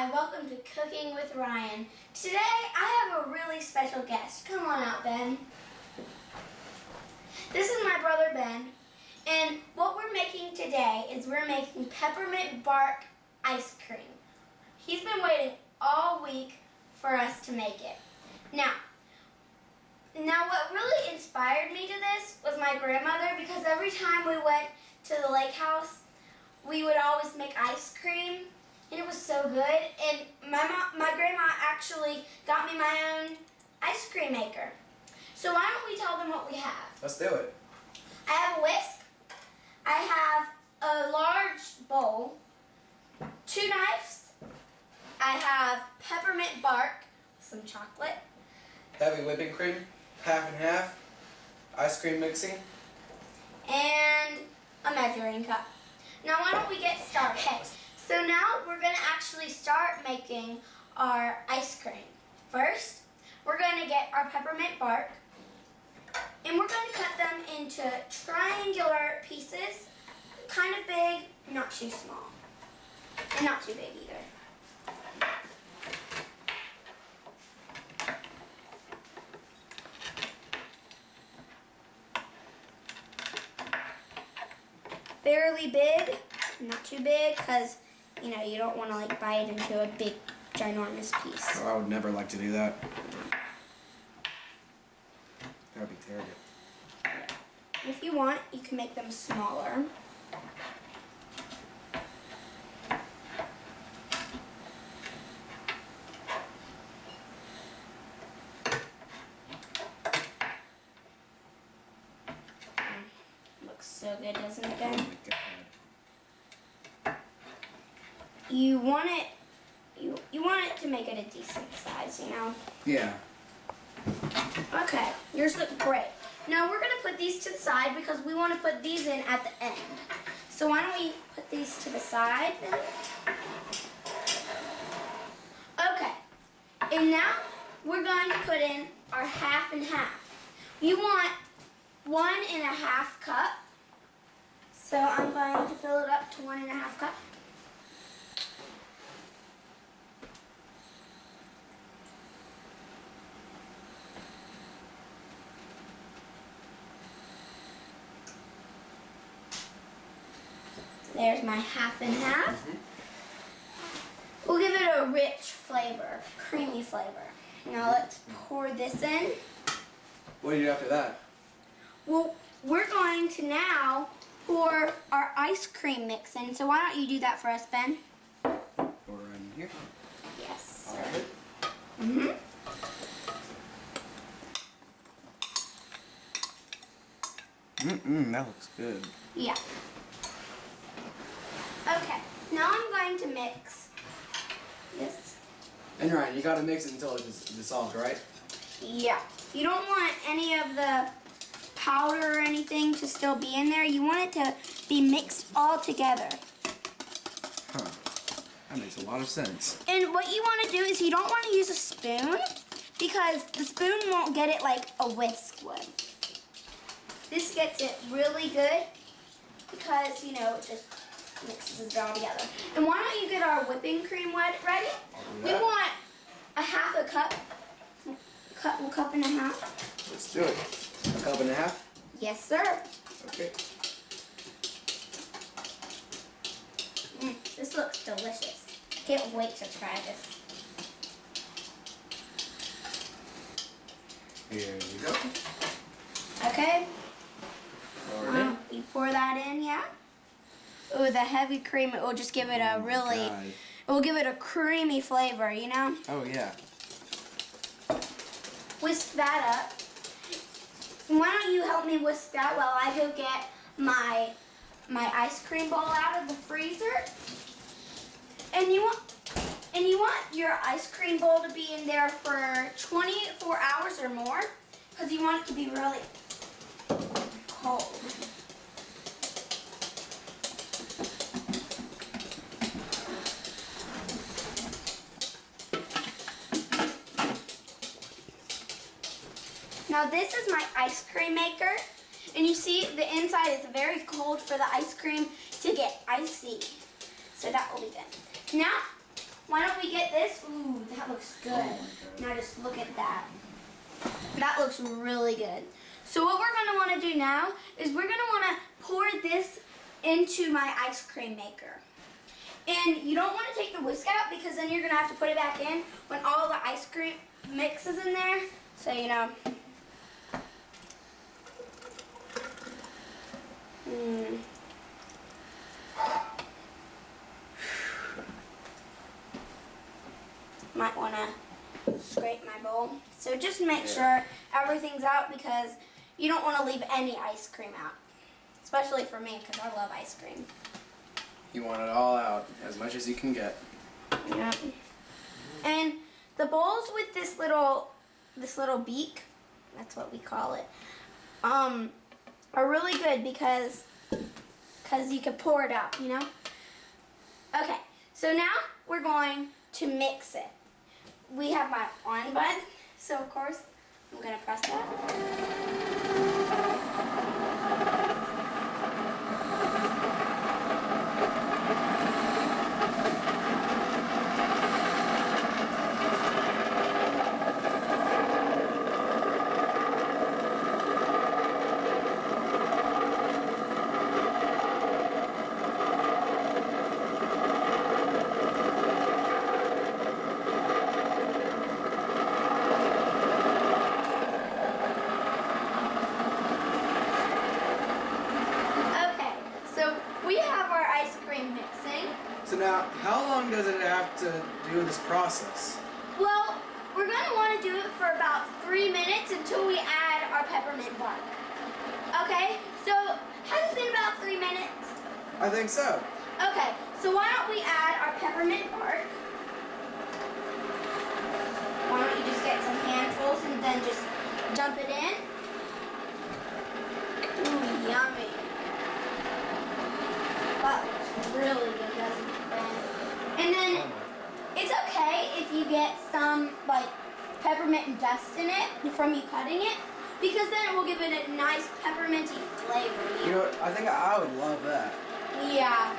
Hi, welcome to Cooking with Ryan. Today I have a really special guest. Come on out, Ben. This is my brother Ben, and what we're making today is we're making peppermint bark ice cream. He's been waiting all week for us to make it. Now what really inspired me to this was my grandmother, because every time we went to the lake house, we would always make ice cream. And it was so good, and my grandma actually got me my own ice cream maker. So why don't we tell them what we have? Let's do it. I have a whisk, I have a large bowl, 2 knives, I have peppermint bark, some chocolate, Heavy whipping cream, half and half, ice cream mixing, and a measuring cup. Now why don't we get started? Okay. So now we're going to actually start making our ice cream. First, we're going to get our peppermint bark, and we're going to cut them into triangular pieces, kind of big, not too small, and not too big either. Fairly big, not too big, because you don't want to like bite into a big, ginormous piece. Oh, I would never like to do that. That would be terrible. If you want, you can make them smaller. Looks so good, doesn't it, Ben? Oh my God. You want it to make it a decent size, Yeah. Okay, yours look great. Now we're gonna put these to the side because we want to put these in at the end. So why don't we put these to the side then? Okay, and now we're going to put in our half and half. You want 1½ cup. So I'm going to fill it up to 1½ cup. There's my half and half. We'll give it a rich flavor, creamy flavor. Now let's pour this in. What do you do after that? Well, we're going to now pour our ice cream mix in. So why don't you do that for us, Ben? Pour in here. Yes, All sir. right. That looks good. Yeah. Okay, now I'm going to mix this. And Ryan, you gotta mix it until it's dissolved, right? Yeah. You don't want any of the powder or anything to still be in there. You want it to be mixed all together. Huh. That makes a lot of sense. And what you want to do is you don't want to use a spoon, because the spoon won't get it like a whisk would. This gets it really good because, it just mixes it all together. And why don't you get our whipping cream ready? We want a ½ cup. A cup and a half. Let's do it. A cup and a half? Yes, sir. Okay. This looks delicious. Can't wait to try this. Here we go. Okay. Pour it in. You pour that in, yeah? Ooh, the heavy cream, it will just give it a really, God. it will give it a creamy flavor, Oh, yeah. Whisk that up. Why don't you help me whisk that while I go get my ice cream bowl out of the freezer? And you want your ice cream bowl to be in there for 24 hours or more, because you want it to be really cold. Now this is my ice cream maker, and you see the inside is very cold for the ice cream to get icy. So that will be good. Now why don't we get this? Ooh, that looks good. Oh my God. Now just look at that. That looks really good. So what we're gonna wanna do now is we're gonna wanna pour this into my ice cream maker. And you don't wanna take the whisk out because then you're gonna have to put it back in when all the ice cream mix is in there. So, you know. Might want to scrape my bowl. So just make sure everything's out because you don't want to leave any ice cream out. Especially for me because I love ice cream. You want it all out, as much as you can get. Yep. And the bowls with this little beak, that's what we call it, are really good because you can pour it out, you know? Okay, so now we're going to mix it. We have my on button, so of course I'm gonna press that. So now, how long does it have to do this process? Well, we're going to want to do it for about 3 minutes until we add our peppermint bark. Okay, so has it been about 3 minutes? I think so. Okay, so why don't we add our peppermint bark? Why don't you just get some handfuls and then just dump it in? Ooh, yummy. That looks really good, doesn't it, Ben? And then it's okay if you get some like peppermint dust in it from you cutting it, because then it will give it a nice pepperminty flavor. You know what? I think I would love that. Yeah.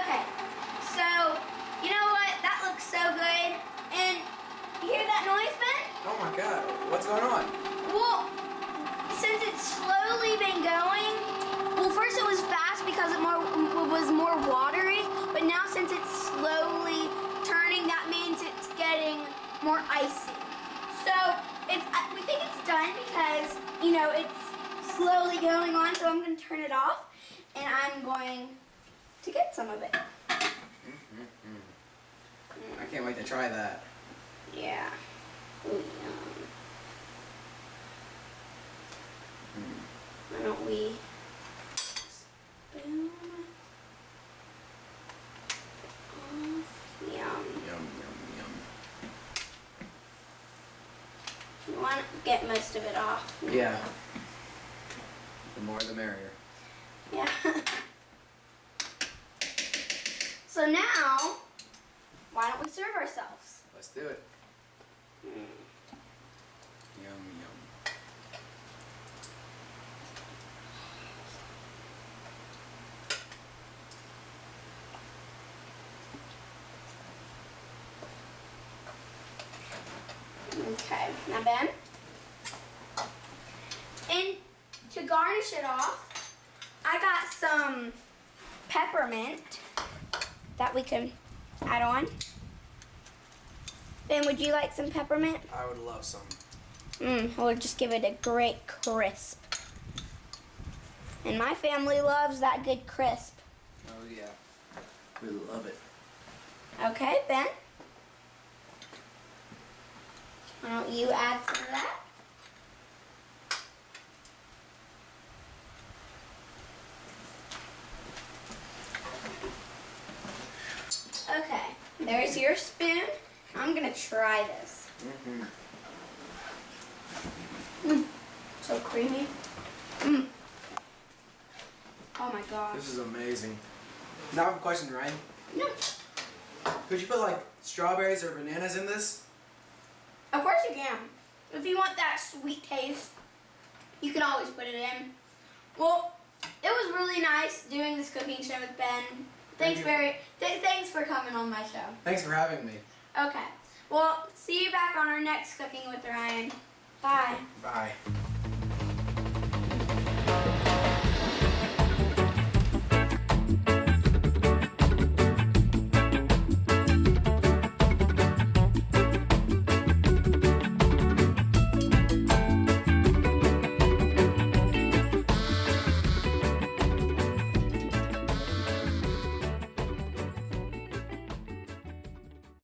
Okay, so you know what? That looks so good. And you hear that noise, Ben? Oh my God, what's going on? Well, since it's slowly been going, well, first it was fast because it was more watery, but now since it's slowly turning, that means it's getting more icy. So we think it's done because, you know, it's slowly going on, so I'm going to turn it off, and I'm going to get some of it. I can't wait to try that. Yeah. Ooh, yum. Why don't we spoon off? Yum. Yum, yum, yum. You want to get most of it off. Yeah. The more the merrier. Yeah. So now, why don't we serve ourselves? Let's do it. Yum, yum. Okay, now Ben. And to garnish it off, I got some peppermint that we can add on. Ben, would you like some peppermint? I would love some. We'll just give it a great crisp. And my family loves that good crisp. Oh yeah. We love it. Okay, Ben. Why don't you add some of that? Okay, there's your spoon. I'm gonna try this. So creamy. Oh my gosh. This is amazing. Now I have a question, Ryan. No. Could you put like strawberries or bananas in this? Of course you can. If you want that sweet taste, you can always put it in. Well, it was really nice doing this cooking show with Ben. Thanks for coming on my show. Thanks for having me. Okay. Well, see you back on our next Cooking with Ryan. Bye. Bye.